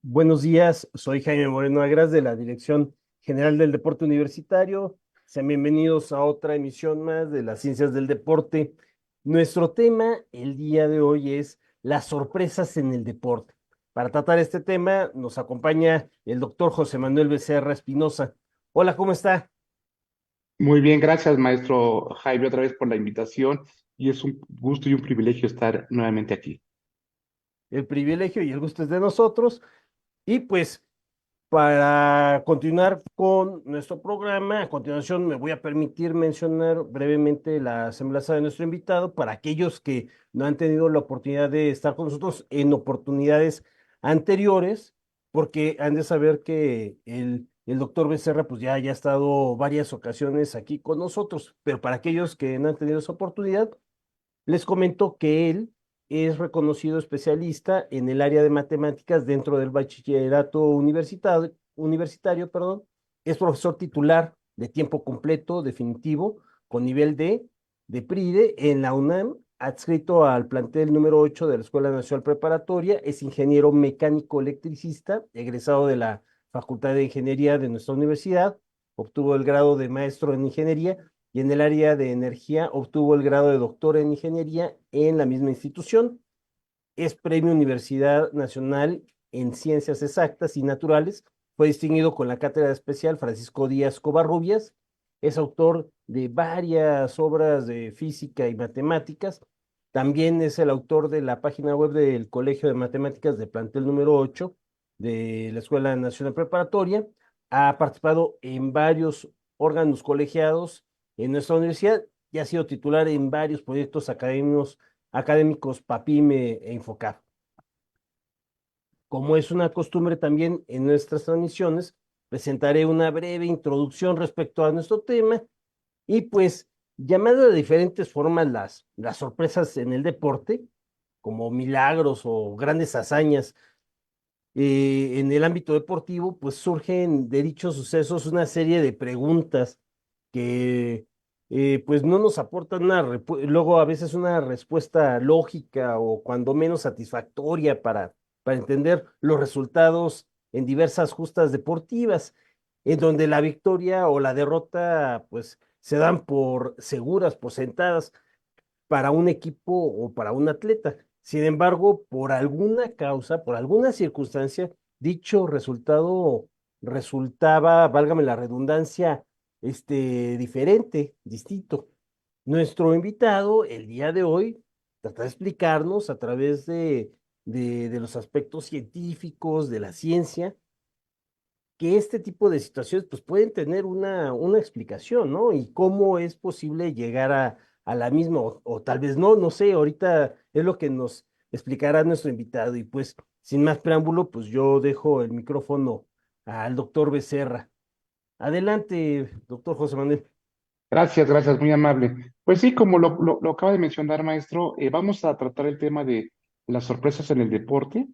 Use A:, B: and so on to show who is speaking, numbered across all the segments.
A: Buenos días, soy Jaime Moreno Agras de la Dirección General del Deporte Universitario. Sean bienvenidos a otra emisión más de las Ciencias del Deporte. Nuestro tema el día de hoy es las sorpresas en el deporte. Para tratar este tema nos acompaña el doctor José Manuel Becerra Espinosa. Hola, ¿cómo está?
B: Muy bien, gracias, maestro Jaime, otra vez por la invitación y es un gusto y un privilegio estar nuevamente aquí.
A: El privilegio y el gusto es de nosotros. Y pues para continuar con nuestro programa, a continuación me voy a permitir mencionar brevemente la semblanza de nuestro invitado para aquellos que no han tenido la oportunidad de estar con nosotros en oportunidades anteriores, porque han de saber que el doctor Becerra pues ya ha estado varias ocasiones aquí con nosotros, pero para aquellos que no han tenido esa oportunidad, les comento que él es reconocido especialista en el área de matemáticas dentro del bachillerato universitario, perdón. Es profesor titular de tiempo completo definitivo con nivel de PRIDE en la UNAM, adscrito al plantel número 8 de la Escuela Nacional Preparatoria. Es ingeniero mecánico electricista, egresado de la Facultad de Ingeniería de nuestra universidad. Obtuvo el grado de maestro en ingeniería y en el área de energía obtuvo el grado de doctor en ingeniería en la misma institución. Es Premio Universidad Nacional en Ciencias Exactas y Naturales. Fue distinguido con la Cátedra Especial Francisco Díaz Covarrubias. Es autor de varias obras de física y matemáticas. También es el autor de la página web del Colegio de Matemáticas de plantel número 8 de la Escuela Nacional Preparatoria. Ha participado en varios órganos colegiados en nuestra universidad y ha sido titular en varios proyectos académicos PAPIME e Infocar. Como es una costumbre también en nuestras transmisiones, presentaré una breve introducción respecto a nuestro tema y pues llamando de diferentes formas las sorpresas en el deporte, como milagros o grandes hazañas en el ámbito deportivo, pues surgen de dichos sucesos una serie de preguntas que pues no nos aportan luego a veces una respuesta lógica o cuando menos satisfactoria para entender los resultados en diversas justas deportivas, en donde la victoria o la derrota pues se dan por seguras, por sentadas para un equipo o para un atleta. Sin embargo, por alguna causa, por alguna circunstancia, dicho resultado resultaba, válgame la redundancia, diferente, distinto. Nuestro invitado el día de hoy trata de explicarnos a través de los aspectos científicos, de la ciencia, que este tipo de situaciones pues pueden tener una explicación, ¿no? Y cómo es posible llegar a la misma, o tal vez no, no sé, ahorita es lo que nos explicará nuestro invitado. Y pues, sin más preámbulo, pues yo dejo el micrófono al doctor Becerra. Adelante, doctor José Manuel.
B: Gracias, gracias, muy amable. Pues sí, como lo acaba de mencionar, maestro, vamos a tratar el tema de las sorpresas en el deporte.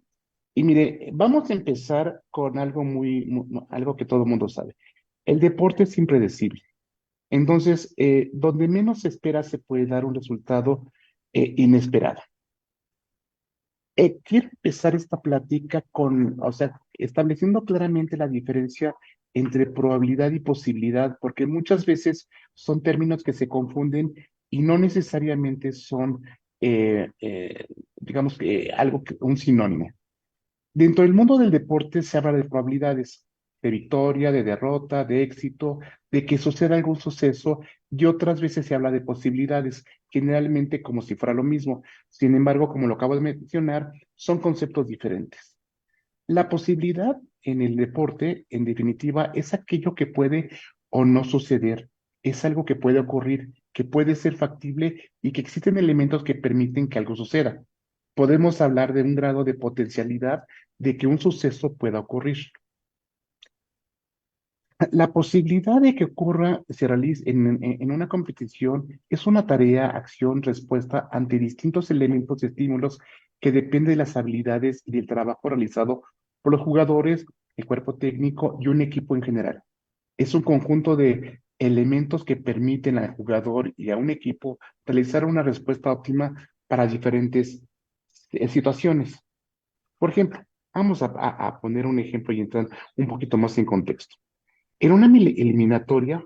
B: Y mire, vamos a empezar con algo algo que todo el mundo sabe. El deporte es impredecible. Entonces, donde menos se espera se puede dar un resultado inesperado. Quiero empezar esta plática o sea, estableciendo claramente la diferencia entre probabilidad y posibilidad, porque muchas veces son términos que se confunden y no necesariamente son, digamos, un sinónimo. Dentro del mundo del deporte se habla de probabilidades, de victoria, de derrota, de éxito, de que suceda algún suceso, y otras veces se habla de posibilidades, generalmente como si fuera lo mismo. Sin embargo, como lo acabo de mencionar, son conceptos diferentes. La posibilidad en el deporte, en definitiva, es aquello que puede o no suceder, es algo que puede ocurrir, que puede ser factible y que existen elementos que permiten que algo suceda. Podemos hablar de un grado de potencialidad de que un suceso pueda ocurrir. La posibilidad de que ocurra, se realice en una competición es una tarea, acción, respuesta ante distintos elementos y estímulos que depende de las habilidades y del trabajo realizado por los jugadores, el cuerpo técnico y un equipo en general. Es un conjunto de elementos que permiten al jugador y a un equipo realizar una respuesta óptima para diferentes situaciones. Por ejemplo, Vamos a poner un ejemplo y entrar un poquito más en contexto. En una eliminatoria,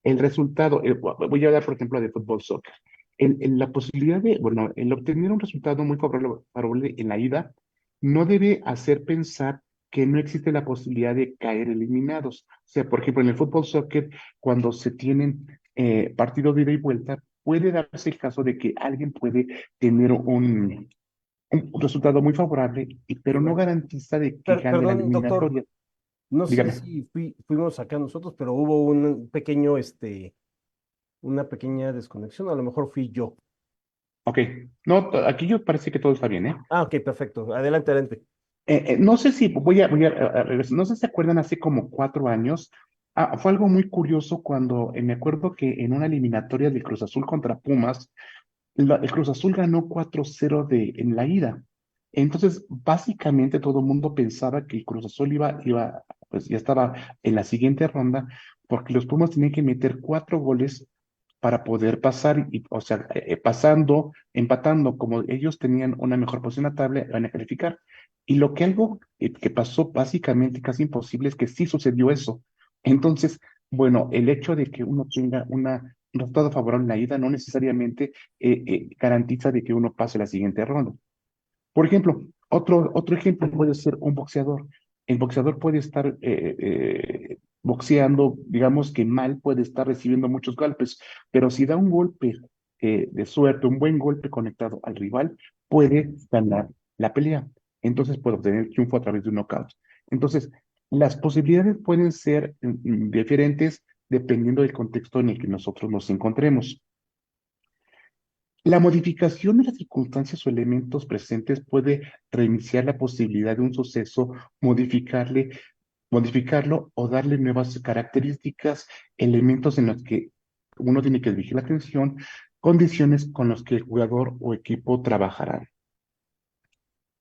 B: el resultado, voy a hablar por ejemplo de fútbol soccer, la posibilidad de, bueno, el obtener un resultado muy favorable en la ida no debe hacer pensar que no existe la posibilidad de caer eliminados. O sea, por ejemplo, en el fútbol soccer, cuando se tienen partidos de ida y vuelta, puede darse el caso de que alguien puede tener un resultado muy favorable, pero no garantiza de que gane la
A: Perdón, doctor,
B: eliminatoria.
A: no sé
B: Dígame.
A: si fuimos acá nosotros, pero hubo un pequeño, una pequeña desconexión, a lo mejor fui yo.
B: Ok. No, aquí yo parece que todo está bien, ¿eh?
A: Ah, ok, perfecto. Adelante, adelante.
B: No sé si voy a regresar. No sé si se acuerdan, hace como 4 años, fue algo muy curioso cuando me acuerdo que en una eliminatoria del Cruz Azul contra Pumas, el Cruz Azul ganó 4-0 en la ida. Entonces, básicamente todo el mundo pensaba que el Cruz Azul pues ya estaba en la siguiente ronda, porque los Pumas tenían que meter 4 goles para poder pasar, o sea, pasando, empatando, como ellos tenían una mejor posición en la tabla, van a calificar. Y algo que pasó básicamente casi imposible es que sí sucedió eso. Entonces, bueno, el hecho de que uno tenga un resultado favorable en la ida no necesariamente garantiza de que uno pase la siguiente ronda. Por ejemplo, otro ejemplo puede ser un boxeador. El boxeador puede estar boxeando, digamos que mal, puede estar recibiendo muchos golpes, pero si da un golpe de suerte, un buen golpe conectado al rival, puede ganar la pelea. Entonces puede obtener el triunfo a través de un knockout. Entonces, las posibilidades pueden ser diferentes dependiendo del contexto en el que nosotros nos encontremos. La modificación de las circunstancias o elementos presentes puede reiniciar la posibilidad de un suceso, modificarlo o darle nuevas características, elementos en los que uno tiene que dirigir la atención, condiciones con las que el jugador o equipo trabajarán.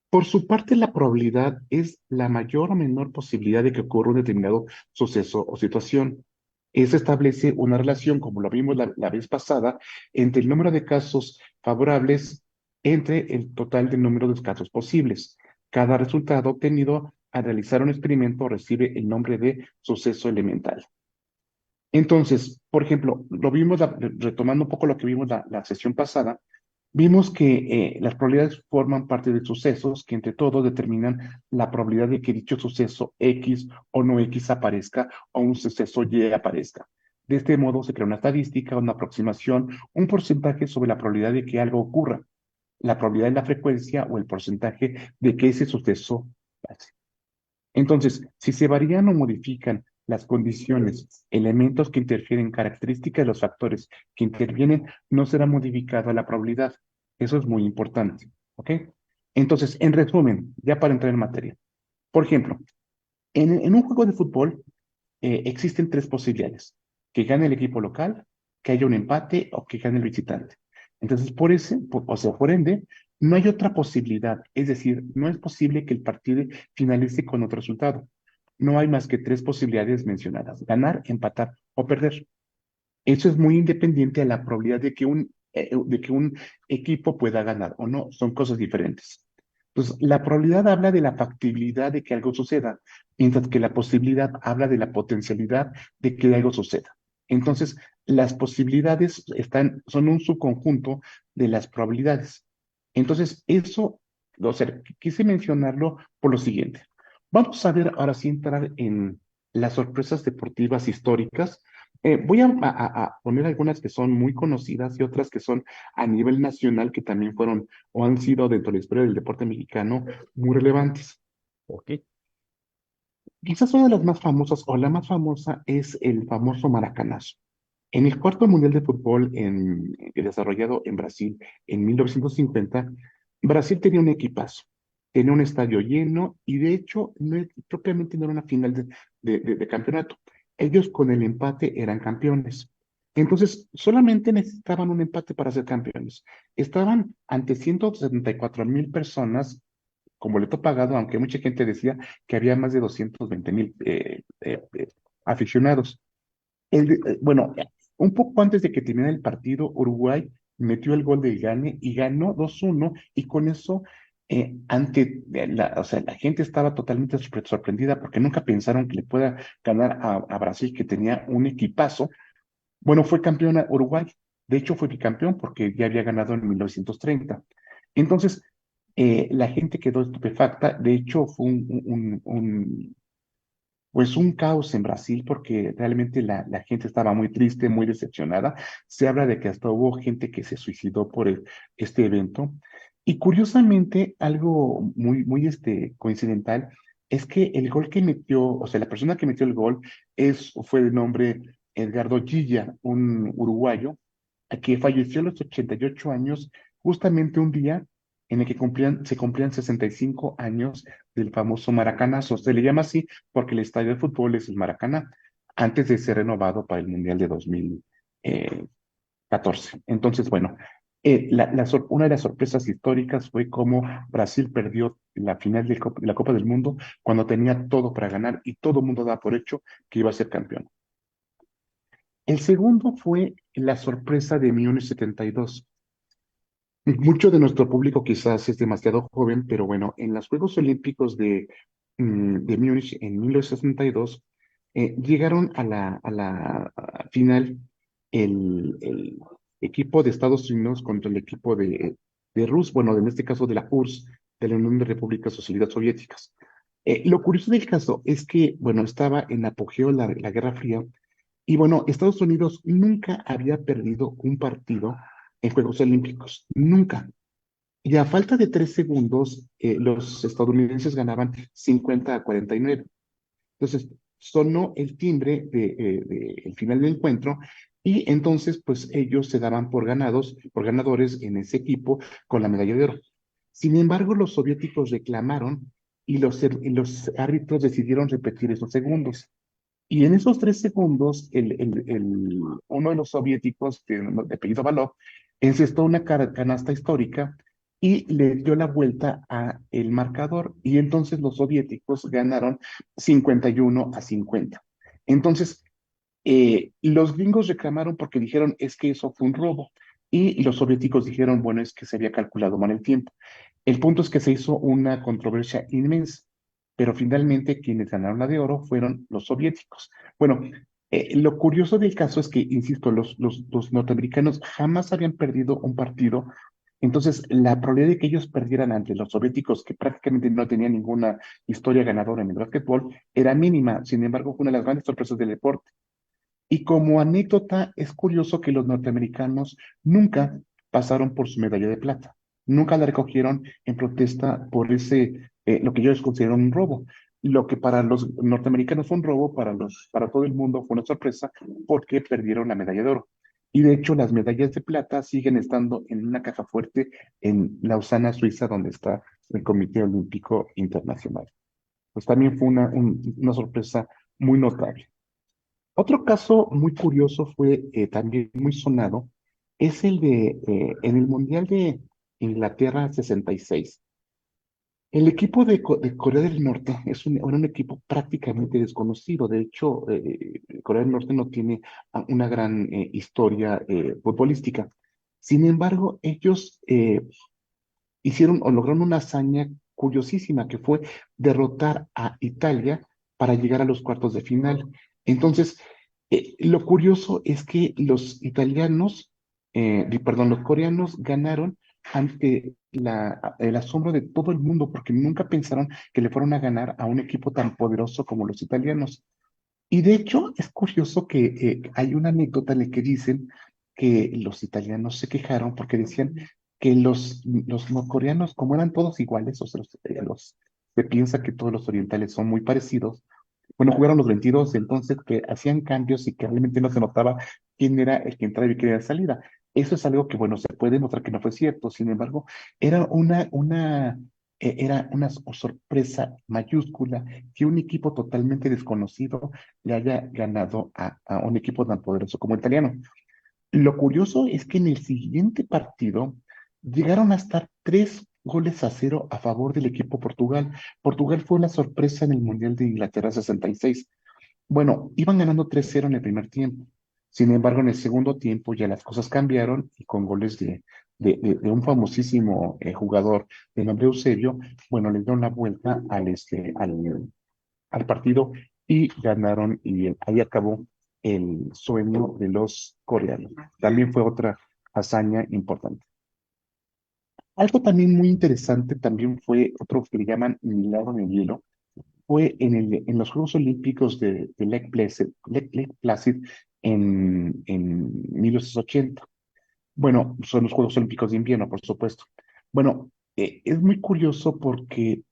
B: Por su parte, la probabilidad es la mayor o menor posibilidad de que ocurra un determinado suceso o situación. Eso establece una relación, como lo vimos la vez pasada, entre el número de casos favorables entre el total del número de casos posibles. Cada resultado obtenido al realizar un experimento recibe el nombre de suceso elemental. Entonces, por ejemplo, lo vimos, retomando un poco lo que vimos la sesión pasada, vimos que las probabilidades forman parte de sucesos que entre todos determinan la probabilidad de que dicho suceso X o no X aparezca o un suceso Y aparezca. De este modo se crea una estadística, una aproximación, un porcentaje sobre la probabilidad de que algo ocurra, la probabilidad de la frecuencia o el porcentaje de que ese suceso pase. Entonces, si se varían o modifican las condiciones, elementos que interfieren, características de los factores que intervienen, no será modificada la probabilidad. Eso es muy importante. ¿Ok? Entonces, en resumen, ya para entrar en materia. Por ejemplo, en un juego de fútbol existen 3 posibilidades: que gane el equipo local, que haya un empate o que gane el visitante. Entonces, o sea, por ende, no hay otra posibilidad. Es decir, no es posible que el partido finalice con otro resultado. No hay más que 3 posibilidades mencionadas: ganar, empatar o perder. Eso es muy independiente a la probabilidad de que un equipo pueda ganar o no. Son cosas diferentes. Entonces, la probabilidad habla de la factibilidad de que algo suceda, mientras que la posibilidad habla de la potencialidad de que algo suceda. Entonces, las posibilidades son un subconjunto de las probabilidades. Entonces, eso, o sea, quise mencionarlo por lo siguiente. Vamos a ver ahora sí entrar en las sorpresas deportivas históricas. Voy a poner algunas que son muy conocidas y otras que son a nivel nacional, que también fueron o han sido dentro de la historia del deporte mexicano muy relevantes.
A: Ok,
B: Quizás una de las más famosas o la más famosa es el famoso Maracanazo. En el cuarto Mundial de Fútbol desarrollado en Brasil en 1950, Brasil tenía un equipazo, tenía un estadio lleno y de hecho propiamente no era una final de campeonato. Ellos con el empate eran campeones. Entonces, solamente necesitaban un empate para ser campeones. Estaban ante 174,000 personas con boleto pagado, aunque mucha gente decía que había más de 220,000 aficionados. Bueno, un poco antes de que terminara el partido, Uruguay metió el gol del Gane y ganó 2-1 y con eso o sea, la gente estaba totalmente sorprendida porque nunca pensaron que le pueda ganar a Brasil, que tenía un equipazo. Bueno, fue campeón a Uruguay. De hecho, fue bicampeón porque ya había ganado en 1930. Entonces, la gente quedó estupefacta. De hecho, fue pues un caos en Brasil porque realmente la gente estaba muy triste, muy decepcionada. Se habla de que hasta hubo gente que se suicidó por este evento. Y curiosamente, algo muy coincidental es que el gol que metió, o sea, la persona que metió el gol fue de nombre Edgardo Gilla, un uruguayo, que falleció a los 88 años, justamente un día en el que se cumplían 65 años del famoso Maracanazo. Se le llama así porque el estadio de fútbol es el Maracaná, antes de ser renovado para el Mundial de 2014. Entonces, bueno, una de las sorpresas históricas fue cómo Brasil perdió la final de la Copa del Mundo cuando tenía todo para ganar y todo el mundo daba por hecho que iba a ser campeón. El segundo fue la sorpresa de Múnich 72. Mucho de nuestro público quizás es demasiado joven, pero bueno, en los Juegos Olímpicos de Múnich en 1962 llegaron a la final el equipo de Estados Unidos contra el equipo de Rusia, bueno, en este caso de la URSS, de la Unión de Repúblicas Socialistas Soviéticas. Lo curioso del caso es que, bueno, estaba en apogeo la Guerra Fría y bueno, Estados Unidos nunca había perdido un partido en Juegos Olímpicos, nunca. Y a falta de 3 segundos, los estadounidenses ganaban 50-49. Entonces, sonó el timbre el final del encuentro y entonces, pues ellos se daban por ganadores en ese equipo con la medalla de oro. Sin embargo, los soviéticos reclamaron y los árbitros decidieron repetir esos segundos. Y en esos 3 segundos, uno de los soviéticos, de apellido Balov, encestó una canasta histórica y le dio la vuelta a el marcador. Y entonces los soviéticos ganaron 51-50. Entonces, los gringos reclamaron porque dijeron, es que eso fue un robo. Y los soviéticos dijeron, bueno, es que se había calculado mal el tiempo. El punto es que se hizo una controversia inmensa, pero finalmente quienes ganaron la de oro fueron los soviéticos. Bueno, lo curioso del caso es que, insisto, los norteamericanos jamás habían perdido un partido. Entonces, la probabilidad de que ellos perdieran ante los soviéticos, que prácticamente no tenían ninguna historia ganadora en el básquetbol, era mínima. Sin embargo, fue una de las grandes sorpresas del deporte. Y como anécdota, es curioso que los norteamericanos nunca pasaron por su medalla de plata. Nunca la recogieron en protesta por lo que yo considero un robo. Lo que para los norteamericanos fue un robo, para todo el mundo fue una sorpresa porque perdieron la medalla de oro. Y de hecho, las medallas de plata siguen estando en una caja fuerte en Lausana, Suiza, donde está el Comité Olímpico Internacional. Pues también fue una sorpresa muy notable. Otro caso muy curioso fue también muy sonado, es el en el Mundial de Inglaterra 66. El equipo de Corea del Norte era un equipo prácticamente desconocido. De hecho, Corea del Norte no tiene una gran historia futbolística. Sin embargo, ellos hicieron o lograron una hazaña curiosísima que fue derrotar a Italia para llegar a los cuartos de final. Entonces, lo curioso es que los coreanos ganaron ante el asombro de todo el mundo porque nunca pensaron que le fueran a ganar a un equipo tan poderoso como los italianos. Y de hecho, es curioso que hay una anécdota en la que dicen que los italianos se quejaron porque decían que los norcoreanos, como eran todos iguales, o sea, se piensa que todos los orientales son muy parecidos. Bueno, jugaron los 22, entonces que hacían cambios y que realmente no se notaba quién era el que entraba y quién era el salida. Eso es algo que, bueno, se puede mostrar que no fue cierto. Sin embargo, era una sorpresa mayúscula que un equipo totalmente desconocido le haya ganado a un equipo tan poderoso como el italiano. Lo curioso es que en el siguiente partido llegaron a estar 3 goles a 0 a favor del equipo Portugal. Portugal fue la sorpresa en el Mundial de Inglaterra 66. Bueno, iban ganando 3-0 en el primer tiempo. Sin embargo, en el segundo tiempo ya las cosas cambiaron y con goles de un famosísimo jugador de nombre Eusebio, bueno, le dieron la vuelta al partido y ganaron y ahí acabó el sueño de los coreanos. También fue otra hazaña importante. Algo también muy interesante también fue otro que le llaman milagro en el hielo, fue en los Juegos Olímpicos de Lake Placid en 1980. Bueno, son los Juegos Olímpicos de invierno, por supuesto. Bueno, es muy curioso porque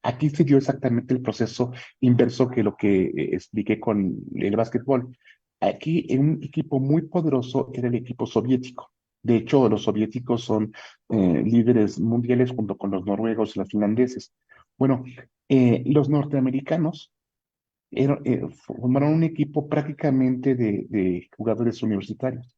B: aquí se dio exactamente el proceso inverso que lo que expliqué con el básquetbol. Aquí un equipo muy poderoso era el equipo soviético. De hecho, los soviéticos son líderes mundiales junto con los noruegos y los finlandeses. Bueno, los norteamericanos formaron un equipo prácticamente de jugadores universitarios.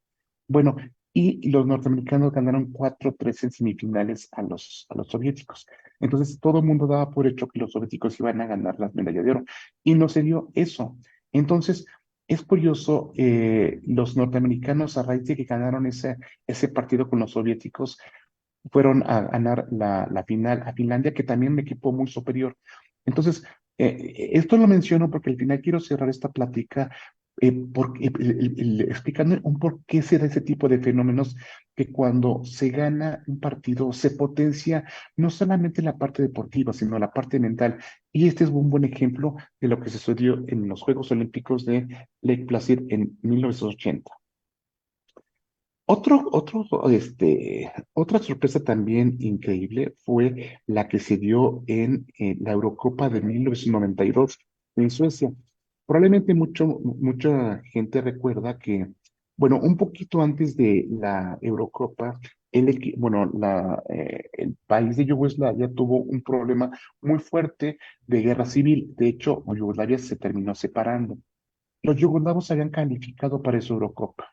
B: Bueno, y los norteamericanos ganaron 4-3 en semifinales a los soviéticos. Entonces todo el mundo daba por hecho que los soviéticos iban a ganar las medallas de oro. Y no se dio eso. Entonces, es curioso, los norteamericanos a raíz de que ganaron ese partido con los soviéticos, fueron a ganar la final a Finlandia, que también un equipo muy superior. Entonces, esto lo menciono porque al final quiero cerrar esta plática explicando un por qué se da ese tipo de fenómenos que cuando se gana un partido se potencia no solamente la parte deportiva, sino la parte mental. Y este es un buen ejemplo de lo que sucedió en los Juegos Olímpicos de Lake Placid en 1980. Otra sorpresa también increíble fue la que se dio en la Eurocopa de 1992 en Suecia. Probablemente mucha gente recuerda que, bueno, un poquito antes de la Eurocopa, el país de Yugoslavia tuvo un problema muy fuerte de guerra civil. De hecho, Yugoslavia se terminó separando. Los yugoslavos habían calificado para esa Eurocopa.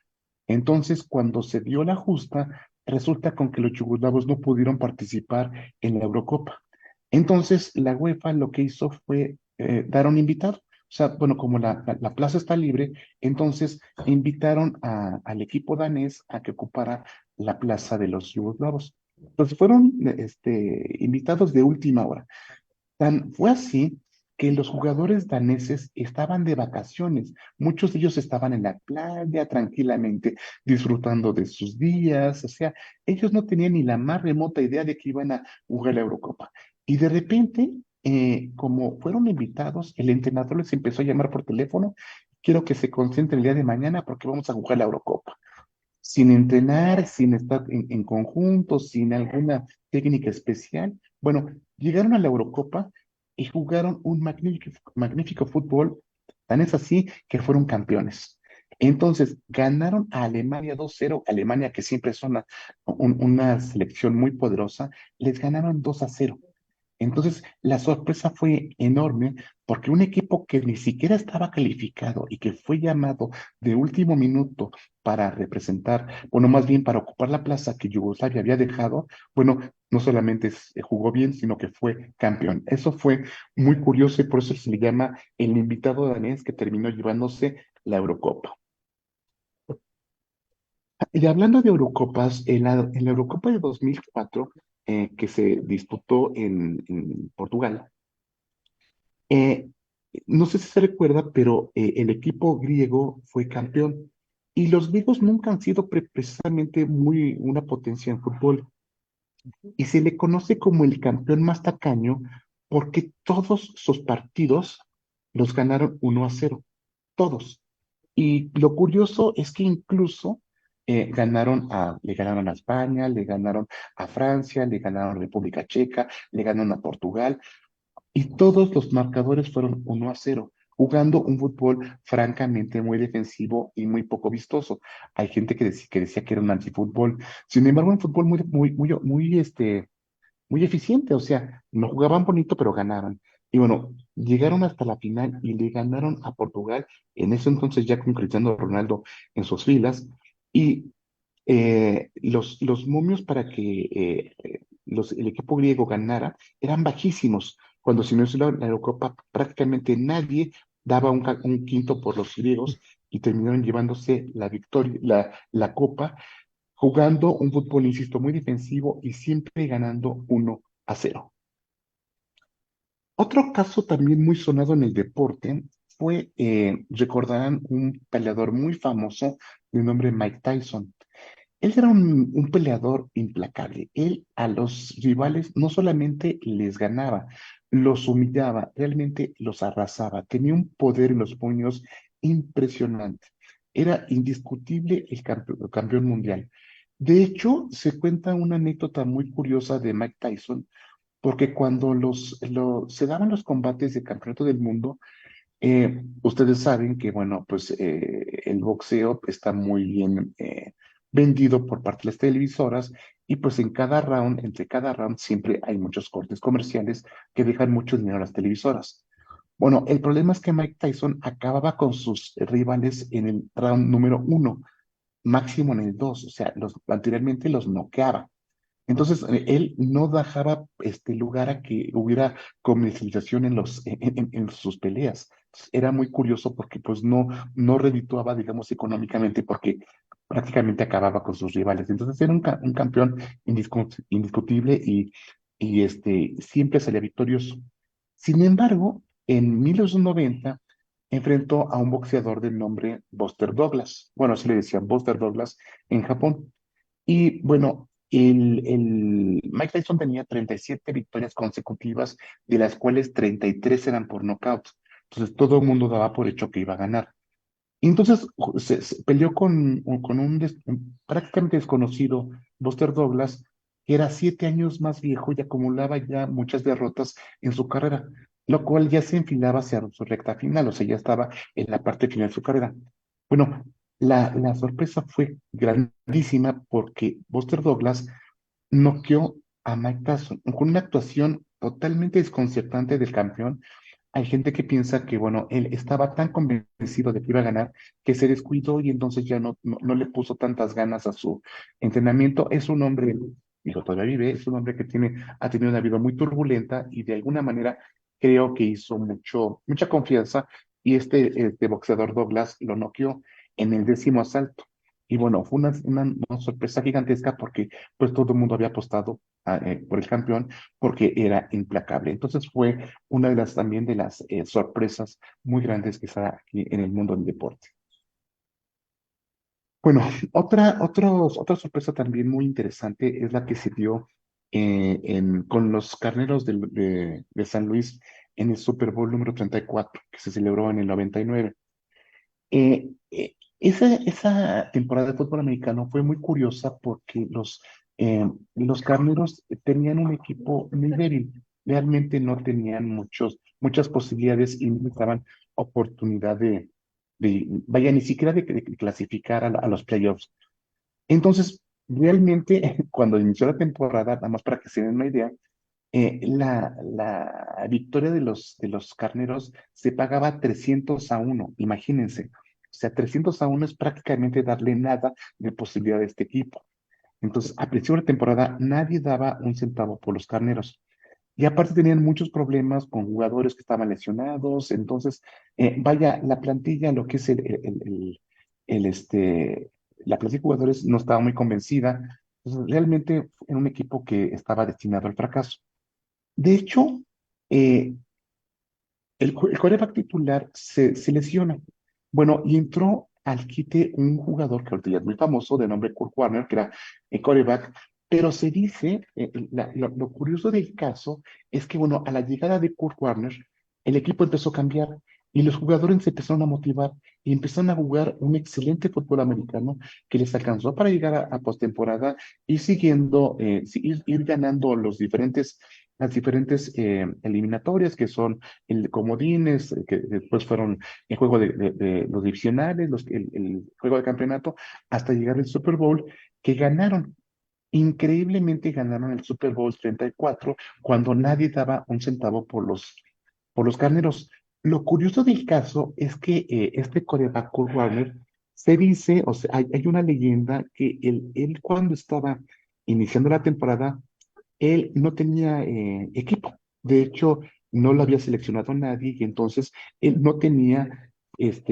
B: Entonces, cuando se dio la justa, resulta con que los yugoslavos no pudieron participar en la Eurocopa. Entonces, la UEFA lo que hizo fue dar un invitado. O sea, bueno, como la plaza está libre, entonces invitaron al equipo danés a que ocupara la plaza de los yugoslavos. Entonces fueron invitados de última hora. Fue así que los jugadores daneses estaban de vacaciones. Muchos de ellos estaban en la playa tranquilamente, disfrutando de sus días. O sea, ellos no tenían ni la más remota idea de que iban a jugar la Eurocopa. Y de repente, como fueron invitados, el entrenador les empezó a llamar por teléfono. Quiero que se concentren el día de mañana porque vamos a jugar la Eurocopa. Sin entrenar, sin estar en conjunto, sin alguna técnica especial. Bueno, llegaron a la Eurocopa y jugaron un magnífico fútbol, tan es así que fueron campeones. Entonces, ganaron a Alemania 2-0, Alemania que siempre es una selección muy poderosa, les ganaron 2-0. Entonces, la sorpresa fue enorme porque un equipo que ni siquiera estaba calificado y que fue llamado de último minuto para representar, bueno, más bien para ocupar la plaza que Yugoslavia había dejado, bueno, no solamente jugó bien, sino que fue campeón. Eso fue muy curioso y por eso se le llama el invitado danés que terminó llevándose la Eurocopa. Y hablando de Eurocopas, en la Eurocopa de 2004, que se disputó en Portugal, Eh, no sé si se recuerda, pero el equipo griego fue campeón y los griegos nunca han sido precisamente muy una potencia en fútbol y se le conoce como el campeón más tacaño porque todos sus partidos los ganaron 1-0, todos. Y lo curioso es que incluso le ganaron a España, le ganaron a Francia, le ganaron a República Checa, le ganaron a Portugal y todos los marcadores fueron 1-0, jugando un fútbol francamente muy defensivo y muy poco vistoso. Hay gente que decía que era un antifútbol. Sin embargo, un fútbol muy eficiente. O sea, no jugaban bonito, pero ganaban. Y bueno, llegaron hasta la final y le ganaron a Portugal, en ese entonces ya con Cristiano Ronaldo en sus filas. Y los momios para que el equipo griego ganara eran bajísimos. Cuando se inició la Eurocopa, prácticamente nadie daba un quinto por los griegos y terminaron llevándose la victoria, la copa jugando un fútbol, insisto, muy defensivo y siempre ganando 1-0. Otro caso también muy sonado en el deporte fue, recordarán, un peleador muy famoso de nombre Mike Tyson. Él era un peleador implacable. Él a los rivales no solamente les ganaba, los humillaba, realmente los arrasaba. Tenía un poder en los puños impresionante. Era indiscutible el campeón mundial. De hecho, se cuenta una anécdota muy curiosa de Mike Tyson, porque cuando se daban los combates de campeonato del mundo, ustedes saben que, bueno, pues el boxeo está muy bien vendido por parte de las televisoras y pues en cada round, entre cada round, siempre hay muchos cortes comerciales que dejan mucho dinero a las televisoras. Bueno, el problema es que Mike Tyson acababa con sus rivales en el round número uno, máximo en el dos, o sea, anteriormente los noqueaba. Entonces, él no dejaba lugar a que hubiera comercialización en sus peleas. Entonces, era muy curioso porque pues no redituaba, digamos, económicamente porque prácticamente acababa con sus rivales. Entonces, era un campeón indiscutible y siempre salía victorioso. Sin embargo, en 1990 enfrentó a un boxeador del nombre Buster Douglas. Bueno, así le decían Buster Douglas en Japón. Y bueno, Mike Tyson tenía 37 victorias consecutivas, de las cuales 33 eran por nocaut. Entonces todo el mundo daba por hecho que iba a ganar. Y entonces se peleó con un prácticamente desconocido, Buster Douglas, que era 7 años más viejo y acumulaba ya muchas derrotas en su carrera, lo cual ya se enfilaba hacia su recta final, o sea, ya estaba en la parte final de su carrera. Bueno, la sorpresa fue grandísima porque Buster Douglas noqueó a Mike Tyson con una actuación totalmente desconcertante del campeón. Hay gente que piensa que, bueno, él estaba tan convencido de que iba a ganar que se descuidó y entonces ya no le puso tantas ganas a su entrenamiento. Es un hombre, digo, todavía vive, es un hombre que ha tenido una vida muy turbulenta y de alguna manera creo que hizo mucha confianza y este boxeador Douglas lo noqueó en el 10º asalto. Y bueno, fue una sorpresa gigantesca porque pues todo el mundo había apostado por el campeón porque era implacable. Entonces fue una de las también de las sorpresas muy grandes que está aquí en el mundo del deporte. Bueno, otra sorpresa también muy interesante es la que se dio con los Carneros de San Luis en el Super Bowl número 34 que se celebró en el 99. Esa temporada de fútbol americano fue muy curiosa porque los Carneros tenían un equipo muy débil, realmente no tenían muchas posibilidades y no les daban oportunidad vaya, ni siquiera de clasificar a los playoffs. Entonces, realmente, cuando inició la temporada, nada más para que se den una idea, la victoria de los Carneros se pagaba 300-1, imagínense. O sea, 300-1 es prácticamente darle nada de posibilidad a este equipo. Entonces, a principio de la temporada, nadie daba un centavo por los Carneros. Y aparte tenían muchos problemas con jugadores que estaban lesionados. Entonces, vaya, la plantilla, lo que es el, este, la plantilla de jugadores no estaba muy convencida. Entonces, realmente era un equipo que estaba destinado al fracaso. De hecho, eh, el quarterback titular se lesiona. Bueno, y entró al quite un jugador que ahorita ya es muy famoso, de nombre Kurt Warner, que era el quarterback, pero se dice, lo curioso del caso es que, bueno, a la llegada de Kurt Warner, el equipo empezó a cambiar y los jugadores se empezaron a motivar y empezaron a jugar un excelente fútbol americano que les alcanzó para llegar a postemporada y siguiendo, ir ganando las diferentes eliminatorias que son el comodines, que después fueron el juego de los divisionales, el juego de campeonato, hasta llegar al Super Bowl, que ganaron. Increíblemente ganaron el Super Bowl 34 cuando nadie daba un centavo por los carneros. Lo curioso del caso es que este coreback Kurt Warner se dice, o sea, hay una leyenda que él cuando estaba iniciando la temporada, él no tenía equipo. De hecho, no lo había seleccionado nadie y entonces él no tenía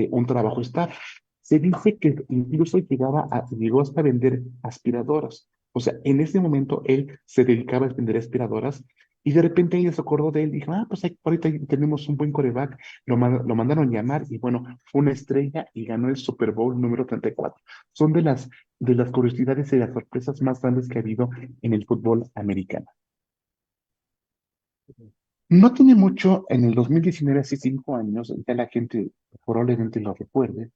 B: un trabajo estable. Se dice que incluso llegó hasta vender aspiradoras. O sea, en ese momento él se dedicaba a vender aspiradoras y de repente ella se acordó de él y dijo, ah, pues ahorita tenemos un buen coreback, lo mandaron llamar y bueno, fue una estrella y ganó el Super Bowl número 34. Son de las curiosidades y las sorpresas más grandes que ha habido en el fútbol americano. No tiene mucho, en el 2019, hace 5 años, ya la gente probablemente lo recuerde,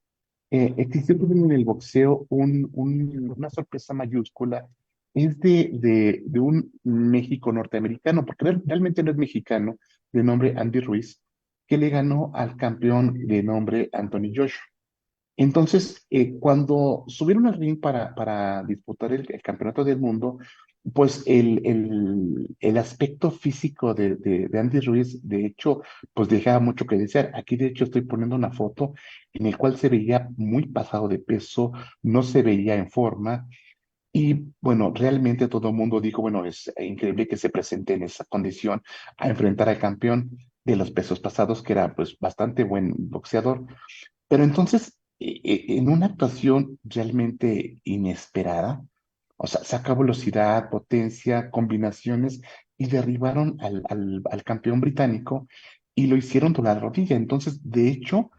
B: existió también en el boxeo una sorpresa mayúscula. Es de un México norteamericano, porque realmente no es mexicano, de nombre Andy Ruiz, que le ganó al campeón de nombre Anthony Joshua. Entonces, cuando subieron al ring para disputar el campeonato del mundo, pues el aspecto físico de Andy Ruiz, de hecho, pues dejaba mucho que desear. Aquí, de hecho, estoy poniendo una foto en el cual se veía muy pasado de peso, no se veía en forma. Y bueno, realmente todo el mundo dijo, bueno, es increíble que se presente en esa condición a enfrentar al campeón de los pesos pasados, que era pues bastante buen boxeador. Pero entonces, en una actuación realmente inesperada, o sea, saca velocidad, potencia, combinaciones y derribaron al campeón británico y lo hicieron doblar la rodilla. Entonces, de hecho,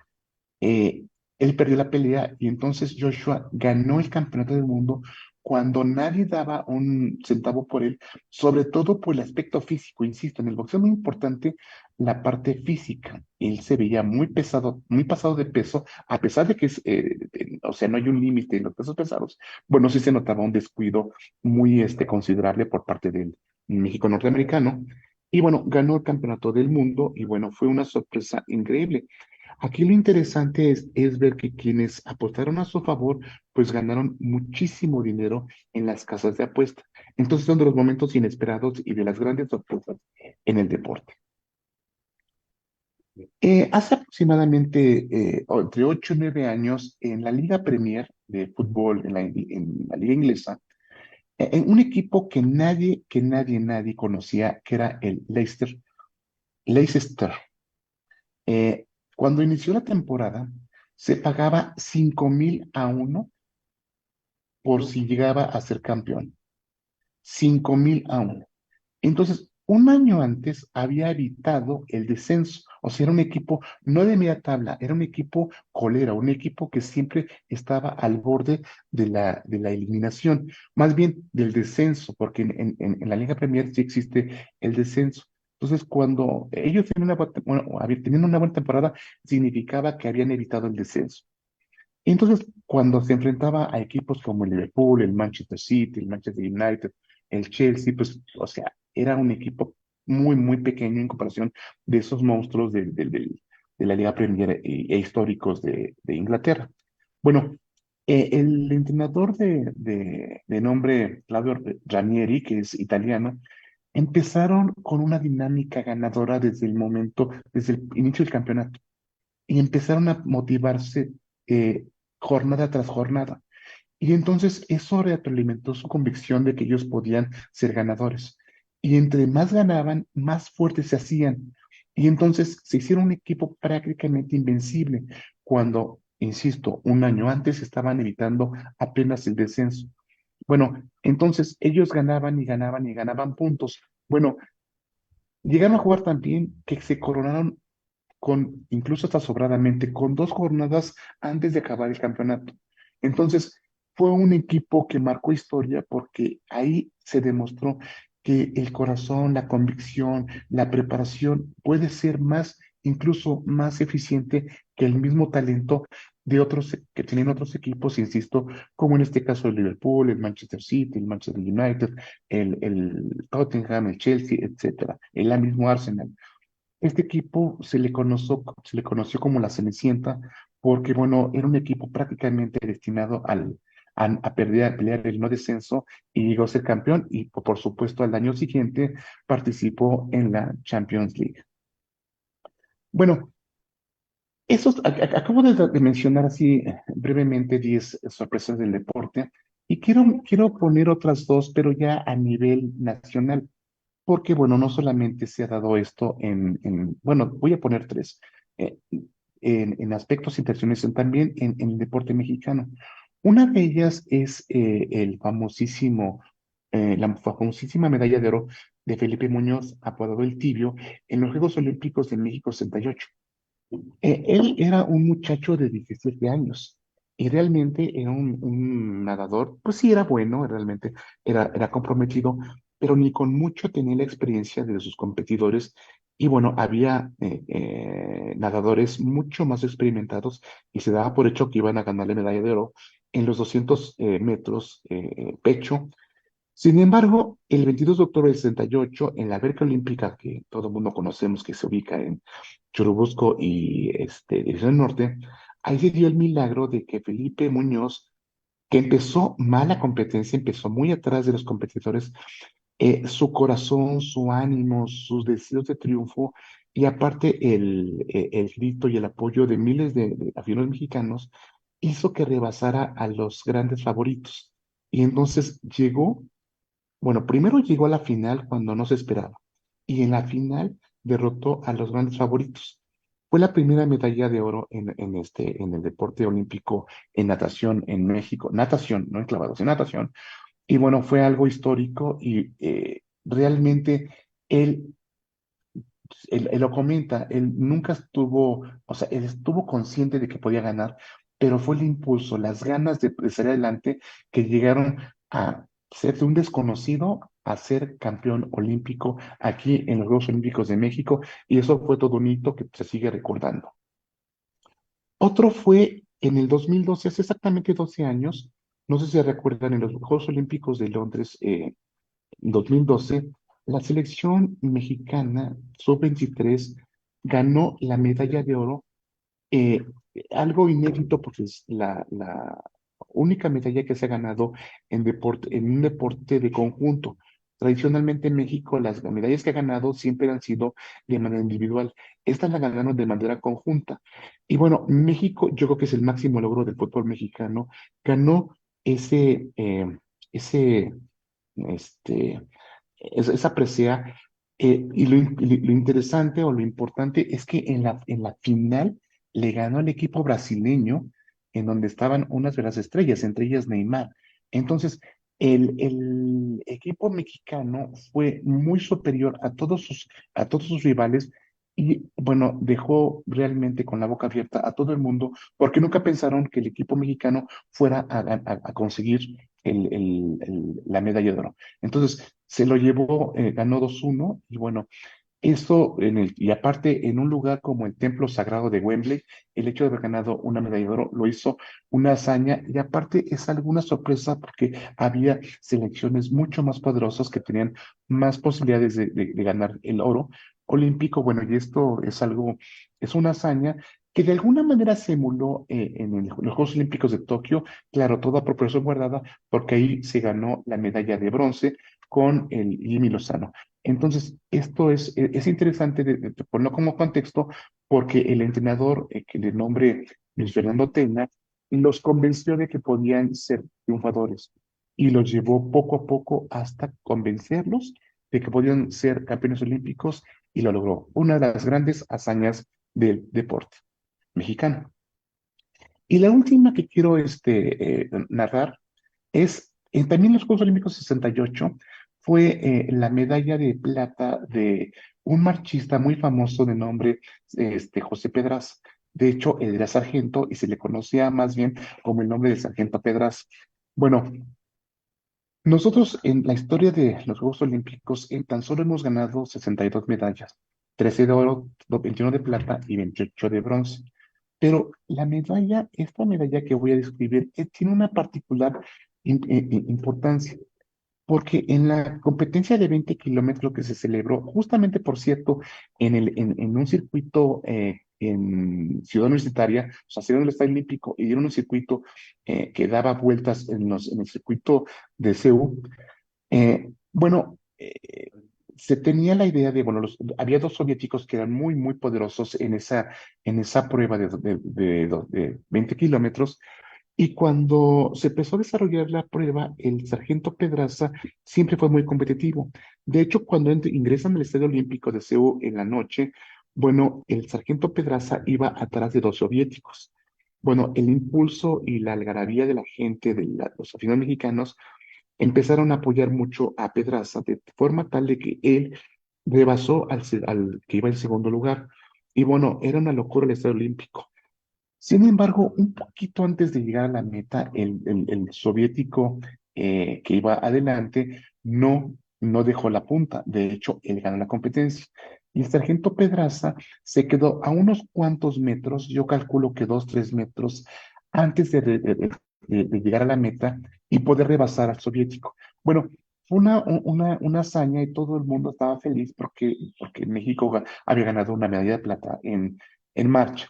B: eh, él perdió la pelea y entonces Joshua ganó el campeonato del mundo cuando nadie daba un centavo por él, sobre todo por el aspecto físico, insisto, en el boxeo es muy importante la parte física. Él se veía muy pesado, muy pasado de peso, a pesar de que o sea, no hay un límite en los pesos pesados. Bueno, sí se notaba un descuido muy considerable por parte del México norteamericano. Y bueno, ganó el campeonato del mundo y bueno, fue una sorpresa increíble. Aquí lo interesante es ver que quienes apostaron a su favor, pues ganaron muchísimo dinero en las casas de apuesta. Entonces son de los momentos inesperados y de las grandes sorpresas en el deporte. Hace aproximadamente entre 8 y 9 años, en la Liga Premier de fútbol, en la Liga Inglesa, en un equipo nadie conocía, que era el Leicester. Eh, Cuando inició la temporada, se pagaba 5.000 a 1 por si llegaba a ser campeón. 5.000 a 1. Entonces, un año antes había evitado el descenso. O sea, era un equipo no de media tabla, era un equipo colera, un equipo que siempre estaba al borde de la eliminación, más bien del descenso, porque en la Liga Premier sí existe el descenso. Entonces, cuando ellos tenían una buena temporada, significaba que habían evitado el descenso. Entonces, cuando se enfrentaba a equipos como el Liverpool, el Manchester City, el Manchester United, el Chelsea, pues, o sea, era un equipo muy, muy pequeño en comparación de esos monstruos de la Liga Premier históricos de Inglaterra. Bueno, el entrenador de nombre Claudio Ranieri, que es italiano, empezaron con una dinámica ganadora desde el inicio del campeonato y empezaron a motivarse eh, jornada tras jornada. Y entonces eso retroalimentó su convicción de que ellos podían ser ganadores. Y entre más ganaban, más fuertes se hacían. Y entonces se hicieron un equipo prácticamente invencible cuando, insisto, un año antes estaban evitando apenas el descenso. Bueno, entonces ellos ganaban y ganaban y ganaban puntos. Bueno, llegaron a jugar tan bien que se coronaron incluso hasta sobradamente, con 2 jornadas antes de acabar el campeonato. Entonces, fue un equipo que marcó historia porque ahí se demostró que el corazón, la convicción, la preparación puede ser incluso más eficiente que el mismo talento de otros que tienen otros equipos, insisto, como en este caso el Liverpool, el Manchester City, el Manchester United, el Tottenham, el Chelsea, etcétera, el mismo Arsenal. Este equipo se le conoció como la Cenicienta porque, bueno, era un equipo prácticamente destinado a pelear el no descenso y llegó a ser campeón y, por supuesto, al año siguiente participó en la Champions League. Bueno, acabo de mencionar así brevemente 10 sorpresas del deporte y quiero poner otras dos, pero ya a nivel nacional. Porque, bueno, no solamente se ha dado esto bueno, voy a poner tres. Eh, en aspectos internacionales, también en el deporte mexicano. Una de ellas es la famosísima medalla de oro de Felipe Muñoz, apodado El Tibio, en los Juegos Olímpicos de México 68. Él era un muchacho de 17 años y realmente era un nadador, pues sí era bueno, realmente era comprometido, pero ni con mucho tenía la experiencia de sus competidores. Y bueno, había nadadores mucho más experimentados y se daba por hecho que iban a ganar la medalla de oro en los 200 metros pecho. Sin embargo, el 22 de octubre del 68, en la alberca olímpica que todo el mundo conocemos, que se ubica en Churubusco y División Norte, ahí se dio el milagro de que Felipe Muñoz, que empezó mal la competencia, empezó muy atrás de los competidores, su corazón, su ánimo, sus deseos de triunfo y aparte el grito y el apoyo de miles de aficionados mexicanos hizo que rebasara a los grandes favoritos. Y entonces bueno, primero llegó a la final cuando no se esperaba y en la final derrotó a los grandes favoritos. Fue la primera medalla de oro en el deporte olímpico en natación en México. Natación, no en clavados, en natación. Y bueno, fue algo histórico y realmente él él lo comenta, él nunca estuvo, o sea, él estuvo consciente de que podía ganar, pero fue el impulso, las ganas de salir adelante que llegaron a ser de un desconocido a ser campeón olímpico aquí en los Juegos Olímpicos de México, y eso fue todo un hito que se sigue recordando. Otro fue en el 2012, hace exactamente 12 años, no sé si se recuerdan, en los Juegos Olímpicos de Londres, 2012, la selección mexicana sub-23 ganó la medalla de oro, eh, algo inédito porque es la única medalla que se ha ganado en un deporte de conjunto. Tradicionalmente en México las medallas que ha ganado siempre han sido de manera individual. Estas la ganaron de manera conjunta. Y bueno, México, yo creo que es el máximo logro del fútbol mexicano, ganó ese, este, esa presea. Lo interesante o lo importante es que en la final le ganó al equipo brasileño, en donde estaban unas de las estrellas, entre ellas Neymar. Entonces, el equipo mexicano fue muy superior a todos sus rivales y, bueno, dejó realmente con la boca abierta a todo el mundo, porque nunca pensaron que el equipo mexicano fuera a conseguir la medalla de oro. Entonces, se lo llevó, ganó 2-1 y bueno, y aparte en un lugar como el Templo Sagrado de Wembley, el hecho de haber ganado una medalla de oro lo hizo una hazaña y aparte es alguna sorpresa porque había selecciones mucho más poderosas que tenían más posibilidades de ganar el oro olímpico. Bueno, y esto es una hazaña que de alguna manera se emuló los Juegos Olímpicos de Tokio, claro, toda proporción guardada, porque ahí se ganó la medalla de bronce con el Jimmy Lozano. Entonces, esto es interesante de ponerlo como contexto porque el entrenador, que de nombre Luis Fernando Tena, los convenció de que podían ser triunfadores y los llevó poco a poco hasta convencerlos de que podían ser campeones olímpicos y lo logró. Una de las grandes hazañas del deporte mexicano. Y la última que quiero narrar es, también en los Juegos Olímpicos 68 fue la medalla de plata de un marchista muy famoso de nombre José Pedraza. De hecho, él era sargento y se le conocía más bien como el nombre de Sargento Pedraza. Bueno, nosotros en la historia de los Juegos Olímpicos tan solo hemos ganado 62 medallas, 13 de oro, 21 de plata y 28 de bronce. Pero esta medalla que voy a describir, tiene una particular importancia, porque en la competencia de 20 kilómetros que se celebró, justamente por cierto, en un circuito en Ciudad Universitaria, o sea, se dieron el Estadio Olímpico y dieron un circuito que daba vueltas en el circuito de CEU, bueno, se tenía la idea de, bueno, había dos soviéticos que eran muy, muy poderosos en esa prueba de 20 kilómetros, y cuando se empezó a desarrollar la prueba, el sargento Pedraza siempre fue muy competitivo. De hecho, cuando ingresan al Estadio Olímpico de Seúl en la noche, Bueno, el sargento Pedraza iba atrás de dos soviéticos. Bueno, el impulso y la algarabía de la gente, los aficionados mexicanos, empezaron a apoyar mucho a Pedraza de forma tal de que él rebasó al que iba en segundo lugar. Y bueno, era una locura el Estadio Olímpico. Sin embargo, un poquito antes de llegar a la meta, el soviético que iba adelante no dejó la punta. De hecho, él ganó la competencia. Y el sargento Pedraza se quedó a unos cuantos metros, yo calculo que 2, 3 metros, antes de llegar a la meta y poder rebasar al soviético. Bueno, fue una hazaña y todo el mundo estaba feliz porque México había ganado una medalla de plata en marcha.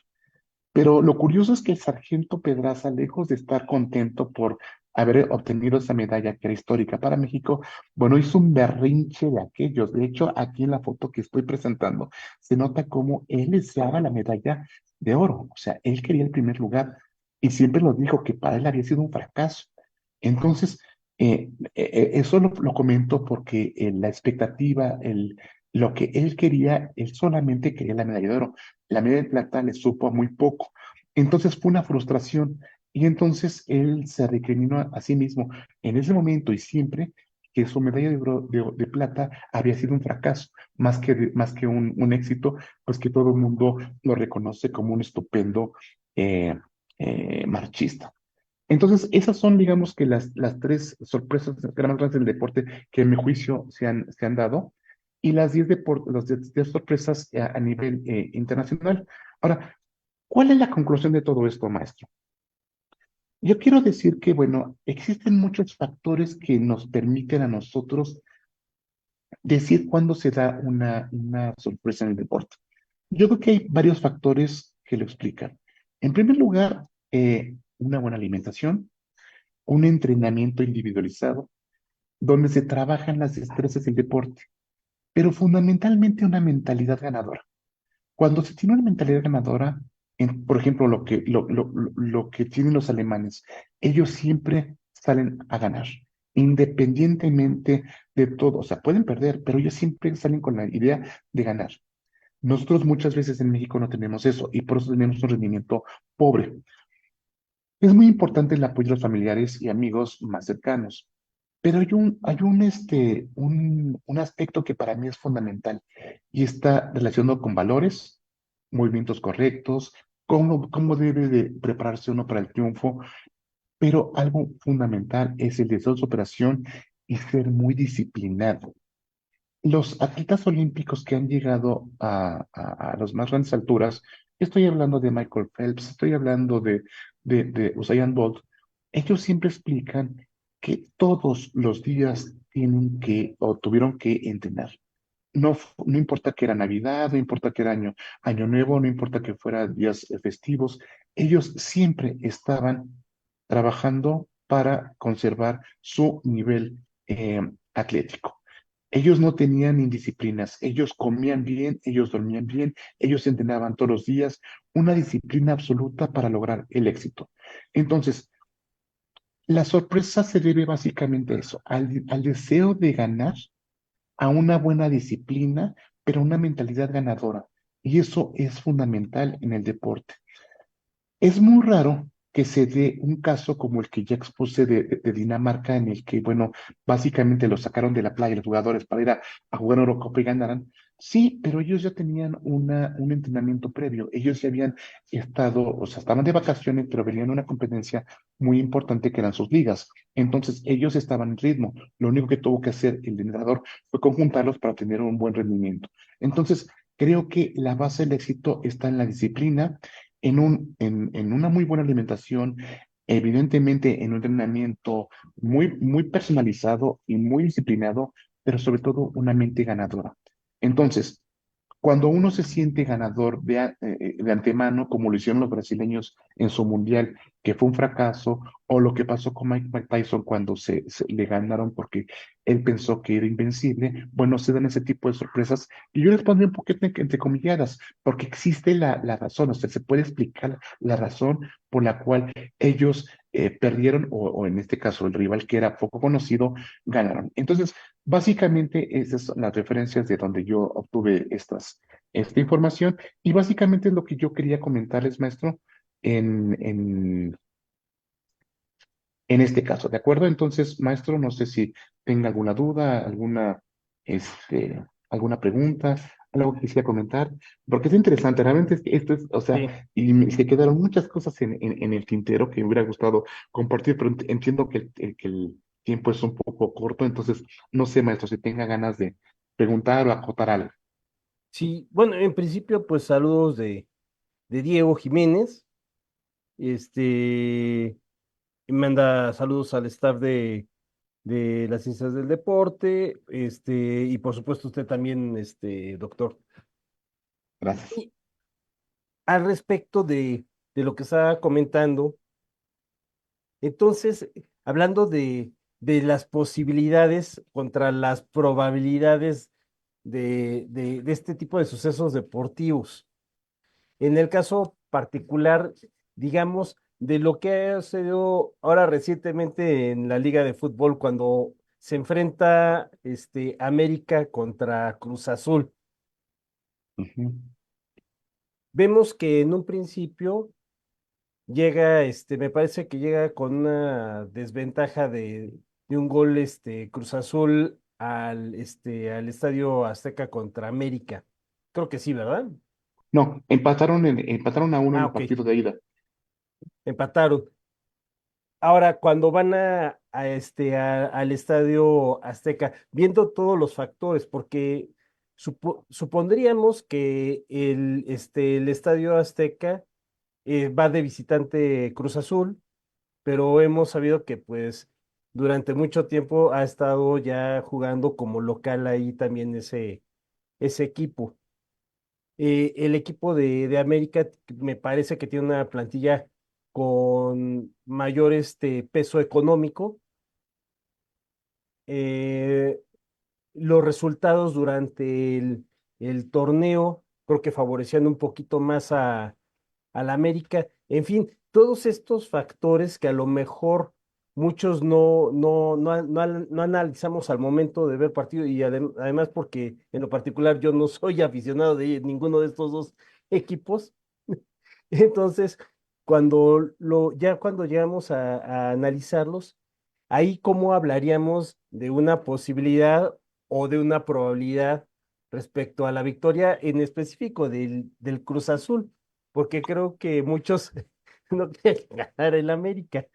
B: Pero lo curioso es que el sargento Pedraza, lejos de estar contento por haber obtenido esa medalla que era histórica para México, bueno, hizo un berrinche de aquellos. De hecho, aquí en la foto que estoy presentando, se nota cómo él deseaba la medalla de oro. O sea, él quería el primer lugar y siempre lo dijo que para él había sido un fracaso. Entonces, eso lo comento porque la expectativa, lo que él quería, él solamente quería la medalla de oro. La medalla de plata le supo a muy poco. Entonces fue una frustración y entonces él se recriminó a sí mismo en ese momento y siempre que su medalla de plata había sido un fracaso, más que un éxito, pues que todo el mundo lo reconoce como un estupendo eh, marchista. Entonces, esas son, digamos, que las tres sorpresas más grandes del deporte que, en mi juicio, se han dado, y las 10 sorpresas a nivel internacional. Ahora, ¿cuál es la conclusión de todo esto, maestro? Yo quiero decir que, bueno, existen muchos factores que nos permiten a nosotros decir cuándo se da una sorpresa en el deporte. Yo creo que hay varios factores que lo explican. En primer lugar, una buena alimentación, un entrenamiento individualizado, donde se trabajan las destrezas del deporte, pero fundamentalmente una mentalidad ganadora. Cuando se tiene una mentalidad ganadora, por ejemplo, lo que tienen los alemanes, ellos siempre salen a ganar, independientemente de todo. O sea, pueden perder, pero ellos siempre salen con la idea de ganar. Nosotros muchas veces en México no tenemos eso y por eso tenemos un rendimiento pobre. Es muy importante el apoyo de los familiares y amigos más cercanos. Pero hay un aspecto que para mí es fundamental y está relacionado con valores, movimientos correctos, cómo debe de prepararse uno para el triunfo, pero algo fundamental es el deseo de superación y ser muy disciplinado. Los atletas olímpicos que han llegado a las más grandes alturas, estoy hablando de Michael Phelps, estoy hablando de Usain Bolt, ellos siempre explican que todos los días tienen que o tuvieron que entrenar. No importa que era Navidad, no importa que era año Nuevo, no importa que fuera días festivos, ellos siempre estaban trabajando para conservar su nivel atlético. Ellos no tenían indisciplinas, ellos comían bien, ellos dormían bien, ellos entrenaban todos los días, una disciplina absoluta para lograr el éxito. Entonces, la sorpresa se debe básicamente a eso, al deseo de ganar, a una buena disciplina, pero una mentalidad ganadora. Y eso es fundamental en el deporte. Es muy raro que se dé un caso como el que ya expuse de Dinamarca, en el que, bueno, básicamente los sacaron de la playa los jugadores para ir a jugar Eurocopa y ganaran. Sí, pero ellos ya tenían un entrenamiento previo. Ellos ya habían estado, o sea, estaban de vacaciones, pero venían a una competencia muy importante que eran sus ligas. Entonces, ellos estaban en ritmo. Lo único que tuvo que hacer el entrenador fue conjuntarlos para tener un buen rendimiento. Entonces, creo que la base del éxito está en la disciplina, en una muy buena alimentación, evidentemente en un entrenamiento muy personalizado y muy disciplinado, pero sobre todo una mente ganadora. Entonces, cuando uno se siente ganador de antemano, como lo hicieron los brasileños en su mundial que fue un fracaso, o lo que pasó con Mike Tyson cuando le ganaron porque él pensó que era invencible. Bueno, se dan ese tipo de sorpresas y yo les pondría un poquito entre comilladas, porque existe la razón, o sea, se puede explicar la razón por la cual ellos perdieron, o en este caso el rival que era poco conocido, ganaron. Entonces, básicamente esas son las referencias de donde yo obtuve esta información y básicamente es lo que yo quería comentarles, maestro, en, en, en este caso, ¿de acuerdo? Entonces, maestro, no sé si tenga alguna duda, alguna pregunta, algo que quisiera comentar, porque es interesante, realmente esto es, o sea,
A: Sí.
B: se quedaron muchas cosas en el tintero que me hubiera gustado compartir, pero entiendo que el tiempo es un poco corto, entonces, no sé, maestro, si tenga ganas de preguntar o acotar algo.
A: Sí, bueno, en principio, pues saludos de Diego Jiménez. Este, y manda saludos al staff de las ciencias del deporte, y por supuesto usted también, doctor.
B: Gracias.
A: Y al respecto de lo que estaba comentando, entonces, hablando de las posibilidades contra las probabilidades de este tipo de sucesos deportivos. En el caso particular, digamos, de lo que ha sucedido ahora recientemente en la Liga de Fútbol cuando se enfrenta América contra Cruz Azul.
B: Ujú.
A: Vemos que en un principio llega, me parece que llega con una desventaja de un gol, Cruz Azul al Estadio Azteca contra América. Creo que sí, ¿verdad?
B: No, empataron a uno en
A: Ah,
B: el
A: ok,
B: partido de ida.
A: empataron. Ahora, cuando van al Estadio Azteca, viendo todos los factores, porque supondríamos que el Estadio Azteca va de visitante Cruz Azul, pero hemos sabido que pues durante mucho tiempo ha estado ya jugando como local ahí también ese equipo. El equipo de América me parece que tiene una plantilla con mayor peso económico. Eh, los resultados durante el torneo creo que favorecían un poquito más a la América. En fin, todos estos factores que a lo mejor muchos no analizamos al momento de ver partido y además porque en lo particular yo no soy aficionado de ninguno de estos dos equipos. Entonces, ya cuando llegamos a analizarlos, ahí cómo hablaríamos de una posibilidad o de una probabilidad respecto a la victoria en específico del Cruz Azul, porque creo que muchos no quieren ganar el América.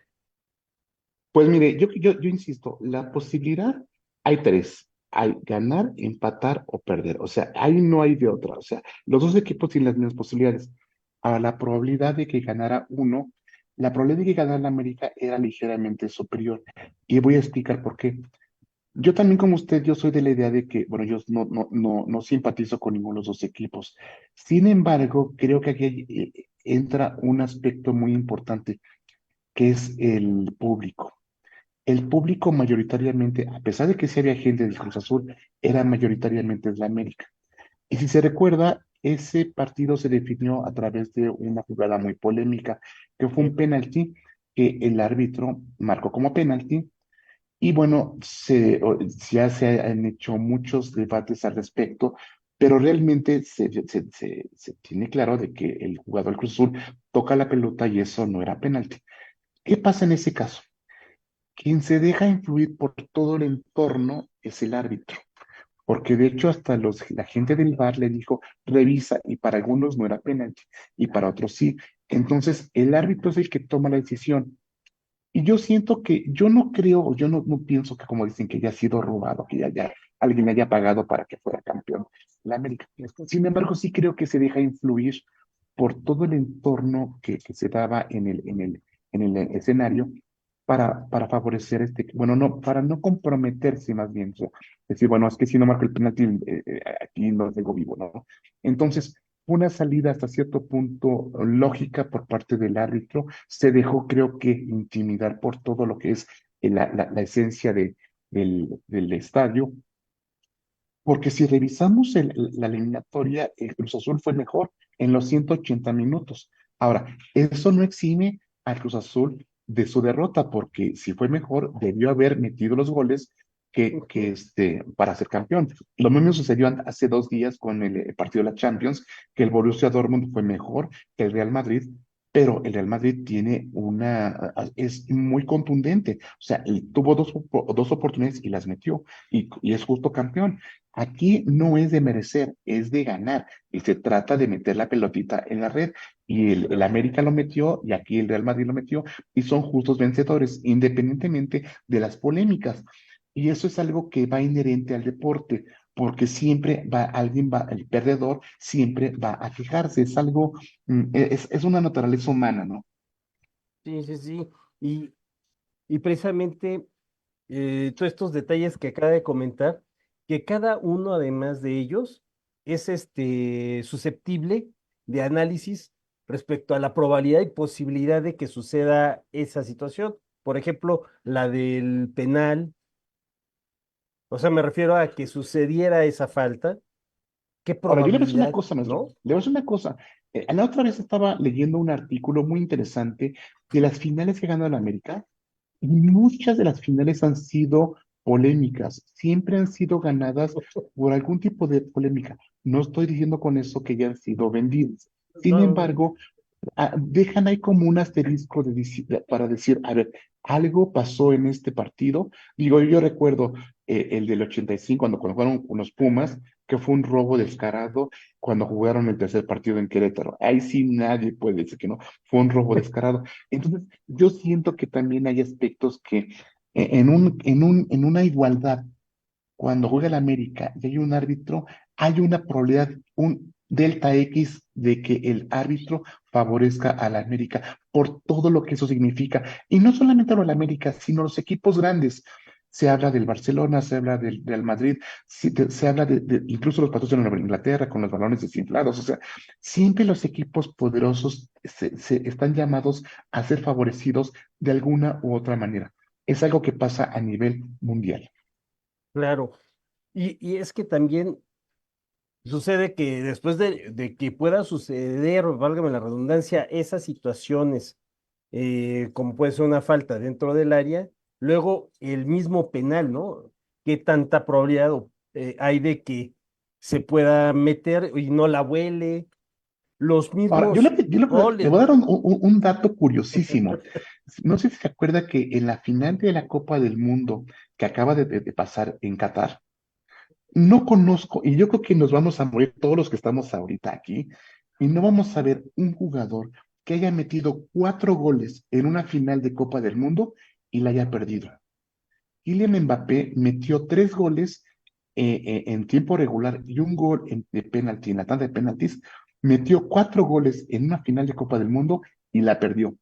B: Pues mire, yo insisto, la posibilidad hay tres. Hay ganar, empatar o perder. O sea, ahí no hay de otra. O sea, los dos equipos tienen las mismas posibilidades. Ahora, la probabilidad de que ganara uno, la probabilidad de que ganara la América era ligeramente superior. Y voy a explicar por qué. Yo también, como usted, yo soy de la idea de que, bueno, yo no simpatizo con ninguno de los dos equipos. Sin embargo, creo que aquí entra un aspecto muy importante, que es el público. El público mayoritariamente, a pesar de que sí había gente del Cruz Azul, era mayoritariamente de la América. Y si se recuerda, ese partido se definió a través de una jugada muy polémica, que fue un
A: Sí,
B: penalti que el árbitro marcó como penalti. Y bueno, ya se han hecho muchos debates al respecto, pero realmente se tiene claro de que el jugador del Cruz Azul toca la pelota y eso no era penalti. ¿Qué pasa en ese caso? Quien se deja influir por todo el entorno es el árbitro, porque de hecho hasta la gente del VAR le dijo, revisa, y para algunos no era penalti, y para otros sí. Entonces, el árbitro es el que toma la decisión. Y yo siento que, yo no creo, yo no pienso que como dicen que ya ha sido robado, que ya alguien le haya pagado para que fuera campeón la América. Sin embargo, sí creo que se deja influir por todo el entorno que se daba en el escenario para favorecer bueno, no, para no comprometerse más bien. O sea, decir, bueno, es que si no marco el penalti, aquí no tengo vivo, ¿no? Entonces, Fue una salida hasta cierto punto lógica por parte del árbitro. Se dejó, creo que, intimidar por todo lo que es la esencia del estadio. Porque si revisamos la eliminatoria, el Cruz Azul fue mejor en los 180 minutos. Ahora, eso no exime al Cruz Azul de su derrota, porque si fue mejor, debió haber metido los goles para ser campeón. Lo mismo sucedió hace 2 días con el partido de la Champions, que el Borussia Dortmund fue mejor que el Real Madrid, pero el Real Madrid es muy contundente. O sea, tuvo dos oportunidades y las metió, y es justo campeón. Aquí no es de merecer, es de ganar. Y se trata de meter la pelotita en la red. Y el América lo metió y aquí el Real Madrid lo metió y son justos vencedores, independientemente de las polémicas. Y eso es algo que va inherente al deporte, porque siempre el perdedor siempre va a quejarse. Es algo, es una naturaleza humana, ¿no?
A: Sí, sí, sí. Y, y precisamente todos estos detalles que acaba de comentar, que cada uno además de ellos es susceptible de análisis respecto a la probabilidad y posibilidad de que suceda esa situación. Por ejemplo, la del penal, o sea, me refiero a que sucediera esa falta, qué
B: Ahora, yo le voy a decir una
A: probabilidad,
B: cosa, maestro.
A: ¿no?
B: Le voy a decir una cosa. La otra vez estaba leyendo un artículo muy interesante de las finales que ganó el América. Y muchas de las finales han sido polémicas, siempre han sido ganadas por algún tipo de polémica. No estoy diciendo con eso que ya han sido vendidas. Sin
A: No, no, no.
B: embargo, dejan ahí como un asterisco para decir, a ver, algo pasó en este partido. Digo, yo recuerdo el del 85, cuando jugaron con los Pumas, que fue un robo descarado cuando jugaron el tercer partido en Querétaro. Ahí sí nadie puede decir que no, fue un robo descarado. Entonces, yo siento que también hay aspectos que en una igualdad cuando juega el América y hay un árbitro, hay una probabilidad, un delta X de que el árbitro favorezca a la América por todo lo que eso significa. Y no solamente lo del América, sino los equipos grandes. Se habla del Barcelona, se habla del Real Madrid, se habla incluso los partidos en Nueva Inglaterra con los balones desinflados. O sea, siempre los equipos poderosos se están llamados a ser favorecidos de alguna u otra manera. Es algo que pasa a nivel mundial.
A: Claro. Y es que también sucede que después de que pueda suceder, válgame la redundancia, esas situaciones, como puede ser una falta dentro del área, luego el mismo penal, ¿no? ¿Qué tanta probabilidad hay de que se pueda meter y no la huele? Los
B: Ahora,
A: mismos
B: le
A: goles,
B: voy a dar
A: ¿no?
B: un dato curiosísimo. No sé si se acuerda que en la final de la Copa del Mundo que acaba de pasar en Qatar, no conozco, y yo creo que nos vamos a morir todos los que estamos ahorita aquí, y no vamos a ver un jugador que haya metido 4 goles en una final de Copa del Mundo y la haya perdido. Kylian Mbappé metió 3 goles en tiempo regular y un gol de penalti, en la tanda de penaltis. Metió 4 goles en una final de Copa del Mundo y la perdió.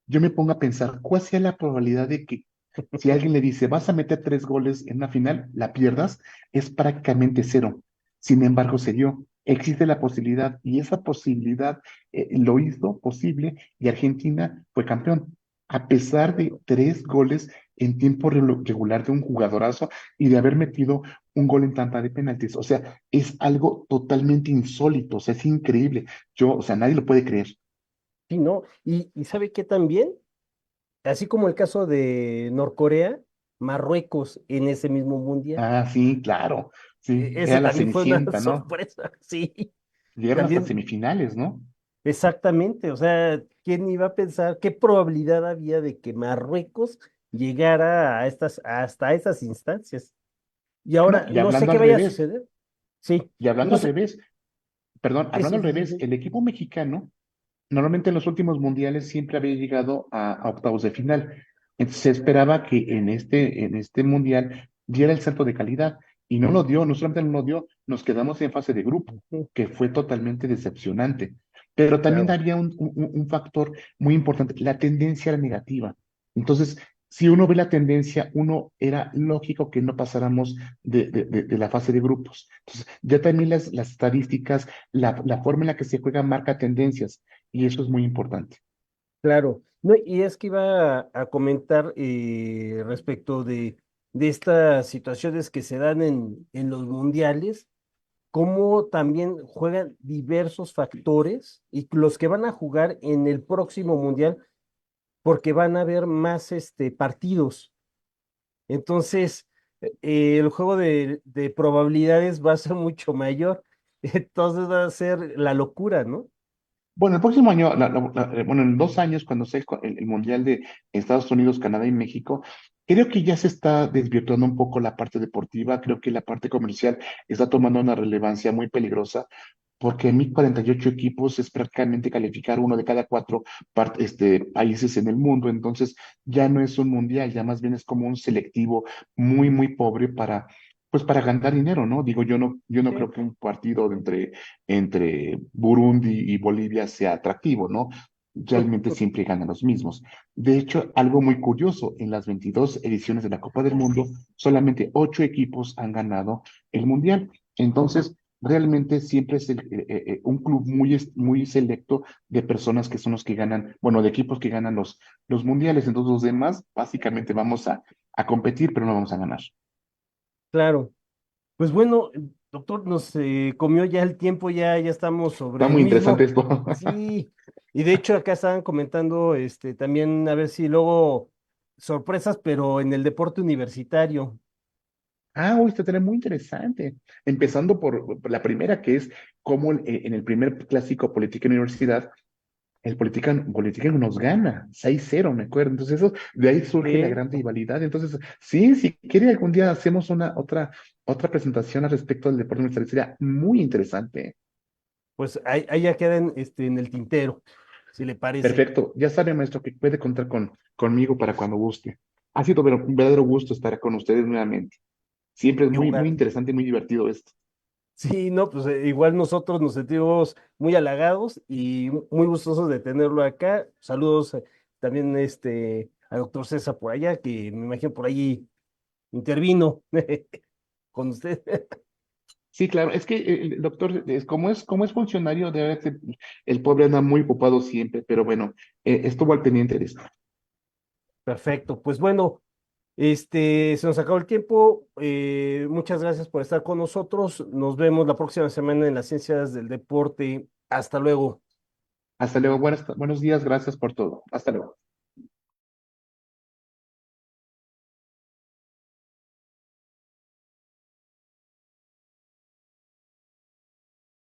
B: Yo me pongo a pensar, ¿cuál sea la probabilidad de que si alguien le dice, vas a meter 3 goles en una final, la pierdas? Es prácticamente cero. Sin embargo, se dio. Existe la posibilidad y esa posibilidad lo hizo posible y Argentina fue campeón. A pesar de 3 goles en tiempo regular de un jugadorazo y de haber metido un gol en tanta de penaltis. O sea, es algo totalmente insólito, o sea, es increíble. O sea, nadie lo puede creer.
A: Sí, ¿no? Y ¿sabe qué también? Así como el caso de Norcorea, Marruecos en ese mismo mundial.
B: Ah, sí, claro. Sí,
A: Ese
B: era la
A: también fue una
B: Cenicienta, ¿no?
A: sorpresa, sí.
B: Llegaron hasta
A: También,
B: semifinales, ¿no?
A: exactamente, o sea, ¿quién iba a pensar qué probabilidad había de que Marruecos llegara a hasta esas instancias? Y
B: No,
A: ahora,
B: y
A: no sé
B: hablando
A: qué
B: al
A: vaya a
B: revés,
A: suceder. Sí,
B: y hablando
A: no
B: al
A: sé.
B: revés, perdón,
A: Sí,
B: hablando
A: sí,
B: al
A: sí, sí,
B: revés,
A: sí.
B: el equipo mexicano normalmente en los últimos mundiales siempre había llegado a octavos de final. Entonces se esperaba que en este mundial diera el salto de calidad y no lo dio, no solamente no lo dio, nos quedamos en fase de grupo,
A: Ujú,
B: que fue totalmente decepcionante. Pero también
A: claro.
B: había un factor muy importante, la tendencia era negativa. Entonces si uno ve la tendencia, uno era lógico que no pasáramos de la fase de grupos. Entonces, ya también las estadísticas, la forma en la que se juega marca tendencias, y eso es muy importante.
A: Claro, no, y es que iba a comentar respecto de estas situaciones que se dan en los mundiales, cómo también juegan diversos factores y los que van a jugar en el próximo mundial, porque van a haber más partidos. Entonces, el juego de probabilidades va a ser mucho mayor. Entonces va a ser la locura, ¿no?
B: Bueno, el próximo año, bueno, en 2 años, cuando sea el Mundial de Estados Unidos, Canadá y México, creo que ya se está desvirtuando un poco la parte deportiva, creo que la parte comercial está tomando una relevancia muy peligrosa, porque 1.048 equipos es prácticamente calificar uno de cada cuatro países en el mundo, entonces ya no es un mundial, ya más bien es como un selectivo muy, muy pobre pues para ganar dinero, ¿no? Digo, yo no creo
A: Sí.
B: que un partido entre Burundi y Bolivia sea atractivo, ¿no? Realmente siempre ganan los mismos. De hecho, algo muy curioso, en las 22 ediciones de la Copa del Mundo, solamente 8 equipos han ganado el mundial. Entonces, realmente siempre es un club muy selecto de personas que son los que ganan, bueno, de equipos que ganan los mundiales. Entonces, los demás, básicamente vamos a competir, pero no vamos a ganar.
A: Claro. Pues bueno, doctor, nos comió ya el tiempo, ya estamos
B: Está
A: sobre el
B: muy interesante
A: mismo.
B: esto.
A: Sí, y de hecho acá estaban comentando también a ver si luego sorpresas, pero en el deporte universitario.
B: Ah, uy, este tema es muy interesante. Empezando por la primera, que es cómo en el primer clásico Política en Universidad, el Política nos gana 6-0, me acuerdo. Entonces, de ahí surge la
A: Sí,
B: gran rivalidad. Entonces, sí, si quiere algún día hacemos otra presentación al respecto del deporte universitario, sería muy interesante.
A: pues ahí ya quedan en el tintero, si le parece.
B: Perfecto. Ya sabe, maestro, que puede contar conmigo para cuando guste. Ha sido un verdadero gusto estar con ustedes nuevamente. Siempre es muy, muy
A: Igual.
B: interesante y muy divertido esto.
A: Sí, no, pues igual nosotros nos sentimos muy halagados y muy gustosos de tenerlo acá. Saludos también al doctor César por allá, que me imagino por ahí intervino con usted.
B: Sí, claro, es que el doctor, como es funcionario, el pobre anda muy ocupado siempre, pero bueno, estuvo al pendiente de esto.
A: Perfecto, pues bueno, se nos acabó el tiempo. Muchas gracias por estar con nosotros. Nos vemos la próxima semana en las ciencias del deporte. Hasta luego.
B: Hasta luego, buenos días, gracias por todo. Hasta luego.